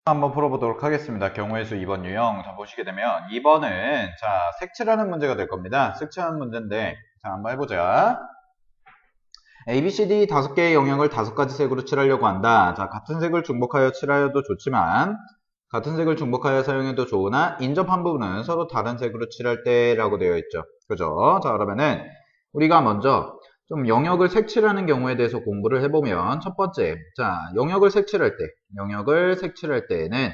한번 풀어보도록 하겠습니다. 경우의 수 2번 유형. 자, 보시게 되면 2번은 자, 색칠하는 문제가 될 겁니다. 색칠하는 문제인데 자, 한번 해보자. A, B, C, D 5개의 영역을 5가지 색으로 칠하려고 한다. 자, 같은 색을 중복하여 칠하여도 좋지만 같은 색을 중복하여 사용해도 좋으나 인접한 부분은 서로 다른 색으로 칠할 때라고 되어 있죠. 그죠? 자, 그러면은 우리가 먼저 좀 영역을 색칠하는 경우에 대해서 공부를 해보면 첫 번째, 자, 영역을 색칠할 때는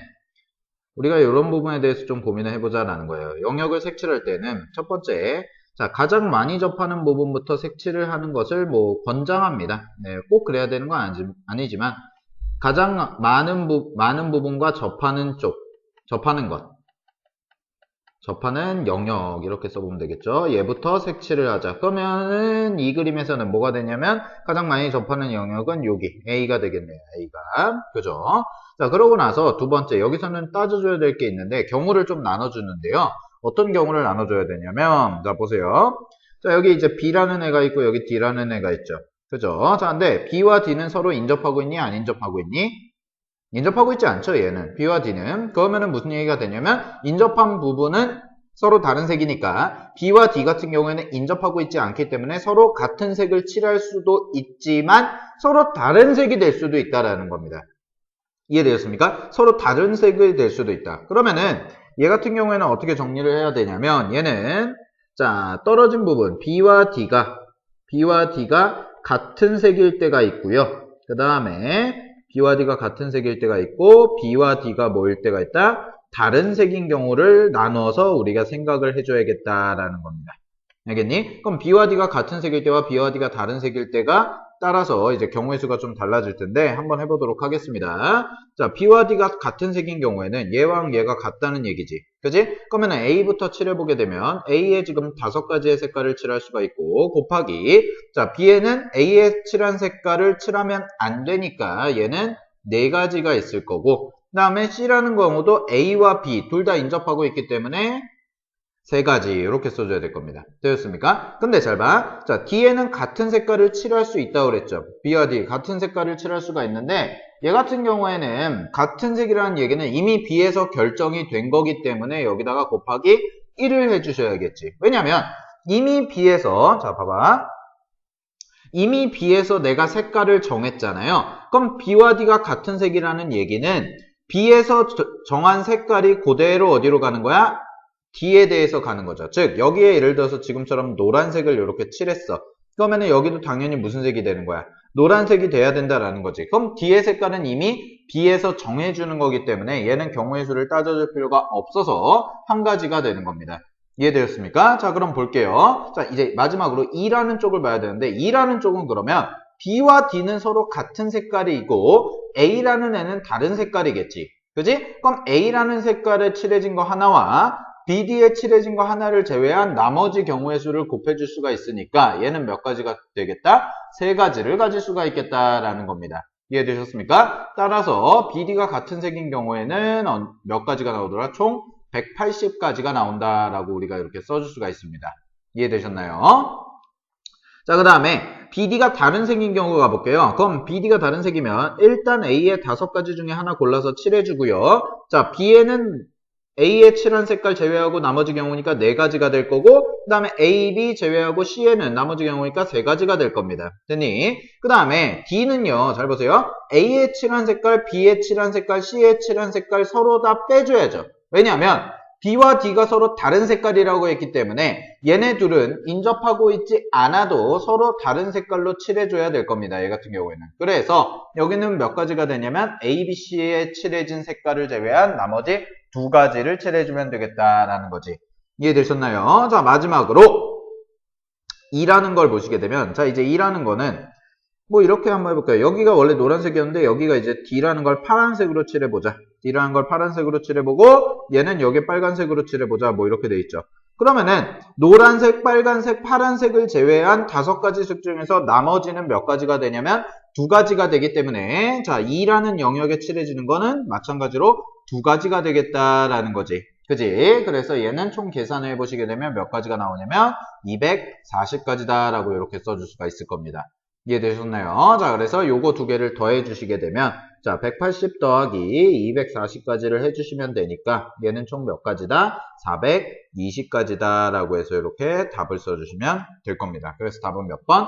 우리가 이런 부분에 대해서 좀 고민을 해보자라는 거예요. 영역을 색칠할 때는 첫 번째, 자, 가장 많이 접하는 부분부터 색칠을 하는 것을 뭐 권장합니다. 네, 꼭 그래야 되는 건 아니지만 가장 많은 부분과 접하는 영역 이렇게 써보면 되겠죠. 얘부터 색칠을 하자. 그러면은 이 그림에서는 뭐가 되냐면 가장 많이 접하는 영역은 여기 A가 되겠네요. A가. 그죠? 자, 그러고 나서 두 번째, 여기서는 따져줘야 될 게 있는데 경우를 좀 나눠주는데요. 어떤 경우를 나눠줘야 되냐면, 자, 보세요. 자, 여기 이제 B라는 애가 있고 여기 D라는 애가 있죠. 그죠? 자, 근데 B와 D는 서로 인접하고 있니? 안 인접하고 있니? 인접하고 있지 않죠, 얘는. B와 D는. 그러면은 무슨 얘기가 되냐면, 인접한 부분은 서로 다른 색이니까, B와 D 같은 경우에는 인접하고 있지 않기 때문에 서로 같은 색을 칠할 수도 있지만, 서로 다른 색이 될 수도 있다라는 겁니다. 이해되셨습니까? 서로 다른 색이 될 수도 있다. 그러면은, 얘 같은 경우에는 어떻게 정리를 해야 되냐면, 얘는, 자, 떨어진 부분, B와 D가 같은 색일 때가 있고요. 그 다음에, B와 D가 같은 색일 때가 있고 B와 D가 뭐일 때가 있다? 다른 색인 경우를 나눠서 우리가 생각을 해줘야겠다라는 겁니다. 알겠니? 그럼 B와 D가 같은 색일 때와 B와 D가 다른 색일 때가 따라서 이제 경우의 수가 좀 달라질 텐데 한번 해보도록 하겠습니다. 자, B와 D가 같은 색인 경우에는 얘와 얘가 같다는 얘기지. 그지? 그러면 A부터 칠해보게 되면 A에 지금 5가지의 색깔을 칠할 수가 있고 곱하기 자, B에는 A에 칠한 색깔을 칠하면 안 되니까 얘는 4가지가 있을 거고 그 다음에 C라는 경우도 A와 B 둘 다 인접하고 있기 때문에 3가지 이렇게 써줘야 될 겁니다. 되셨습니까? 근데 잘 봐. 자, D에는 같은 색깔을 칠할 수 있다고 그랬죠. B와 D 같은 색깔을 칠할 수가 있는데 얘 같은 경우에는 같은 색이라는 얘기는 이미 B에서 결정이 된 거기 때문에 여기다가 곱하기 1을 해주셔야겠지. 왜냐면 이미 B에서 자 봐봐. 이미 B에서 내가 색깔을 정했잖아요. 그럼 B와 D가 같은 색이라는 얘기는 B에서 정한 색깔이 그대로 어디로 가는 거야? D에 대해서 가는 거죠. 즉 여기에 예를 들어서 지금처럼 노란색을 이렇게 칠했어. 그러면은 여기도 당연히 무슨 색이 되는 거야? 노란색이 돼야 된다라는 거지. 그럼 D의 색깔은 이미 B에서 정해주는 거기 때문에 얘는 경우의 수를 따져줄 필요가 없어서 한 가지가 되는 겁니다. 이해되셨습니까? 자, 그럼 볼게요. 자, 이제 마지막으로 E라는 쪽을 봐야 되는데 E라는 쪽은 그러면 B와 D는 서로 같은 색깔이고 A라는 애는 다른 색깔이겠지. 그지? 그럼 A라는 색깔에 칠해진 거 하나와 BD에 칠해진 거 하나를 제외한 나머지 경우의 수를 곱해줄 수가 있으니까 얘는 몇 가지가 되겠다? 3가지를 가질 수가 있겠다라는 겁니다. 이해되셨습니까? 따라서 BD가 같은 색인 경우에는 몇 가지가 나오더라? 총 180가지가 나온다라고 우리가 이렇게 써줄 수가 있습니다. 이해되셨나요? 자, 그 다음에 BD가 다른 색인 경우 가볼게요. 그럼 BD가 다른 색이면 일단 A의 5가지 중에 하나 골라서 칠해주고요. 자, B에는 A에 칠한 색깔 제외하고 나머지 경우니까 4가지가 될 거고 그 다음에 A, B 제외하고 C에는 나머지 경우니까 3가지가 될 겁니다. 됐니? 그 다음에 D는요. 잘 보세요. A에 칠한 색깔, B에 칠한 색깔, C에 칠한 색깔 서로 다 빼줘야죠. 왜냐하면 B와 D가 서로 다른 색깔이라고 했기 때문에 얘네 둘은 인접하고 있지 않아도 서로 다른 색깔로 칠해줘야 될 겁니다. 얘 같은 경우에는. 그래서 여기는 몇 가지가 되냐면 A, B, C에 칠해진 색깔을 제외한 나머지 2가지를 칠해주면 되겠다라는 거지. 이해되셨나요? 자, 마지막으로 E라는 걸 보시게 되면 자, 이제 E라는 거는 뭐 이렇게 한번 해볼까요? 여기가 원래 노란색이었는데 여기가 이제 D라는 걸 파란색으로 칠해보자. D라는 걸 파란색으로 칠해보고 얘는 여기 빨간색으로 칠해보자. 뭐 이렇게 돼 있죠. 그러면은 노란색, 빨간색, 파란색을 제외한 5가지 색 중에서 나머지는 몇 가지가 되냐면 2가지가 되기 때문에 자, E라는 영역에 칠해지는 거는 마찬가지로 2가지가 되겠다라는 거지. 그지? 그래서 얘는 총 계산을 해보시게 되면 몇 가지가 나오냐면 240가지다 라고 이렇게 써줄 수가 있을 겁니다. 이해되셨나요? 자, 그래서 요거 2개를 더해 주시게 되면 자, 180 더하기 240까지를 해주시면 되니까 얘는 총 몇 가지다? 420가지다 라고 해서 이렇게 답을 써주시면 될 겁니다. 그래서 답은 몇 번?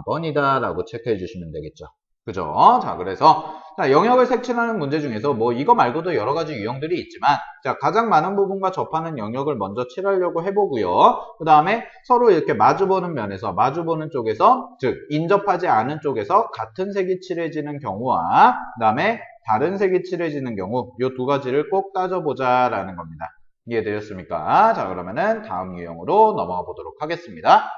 4번이다 라고 체크해 주시면 되겠죠. 그죠? 자, 그래서 자, 영역을 색칠하는 문제 중에서 뭐 이거 말고도 여러 가지 유형들이 있지만 자, 가장 많은 부분과 접하는 영역을 먼저 칠하려고 해보고요. 그 다음에 서로 이렇게 마주보는 면에서 마주보는 쪽에서 즉 인접하지 않은 쪽에서 같은 색이 칠해지는 경우와 그 다음에 다른 색이 칠해지는 경우 이 두 가지를 꼭 따져보자 라는 겁니다. 이해되셨습니까? 자, 그러면은 다음 유형으로 넘어가 보도록 하겠습니다.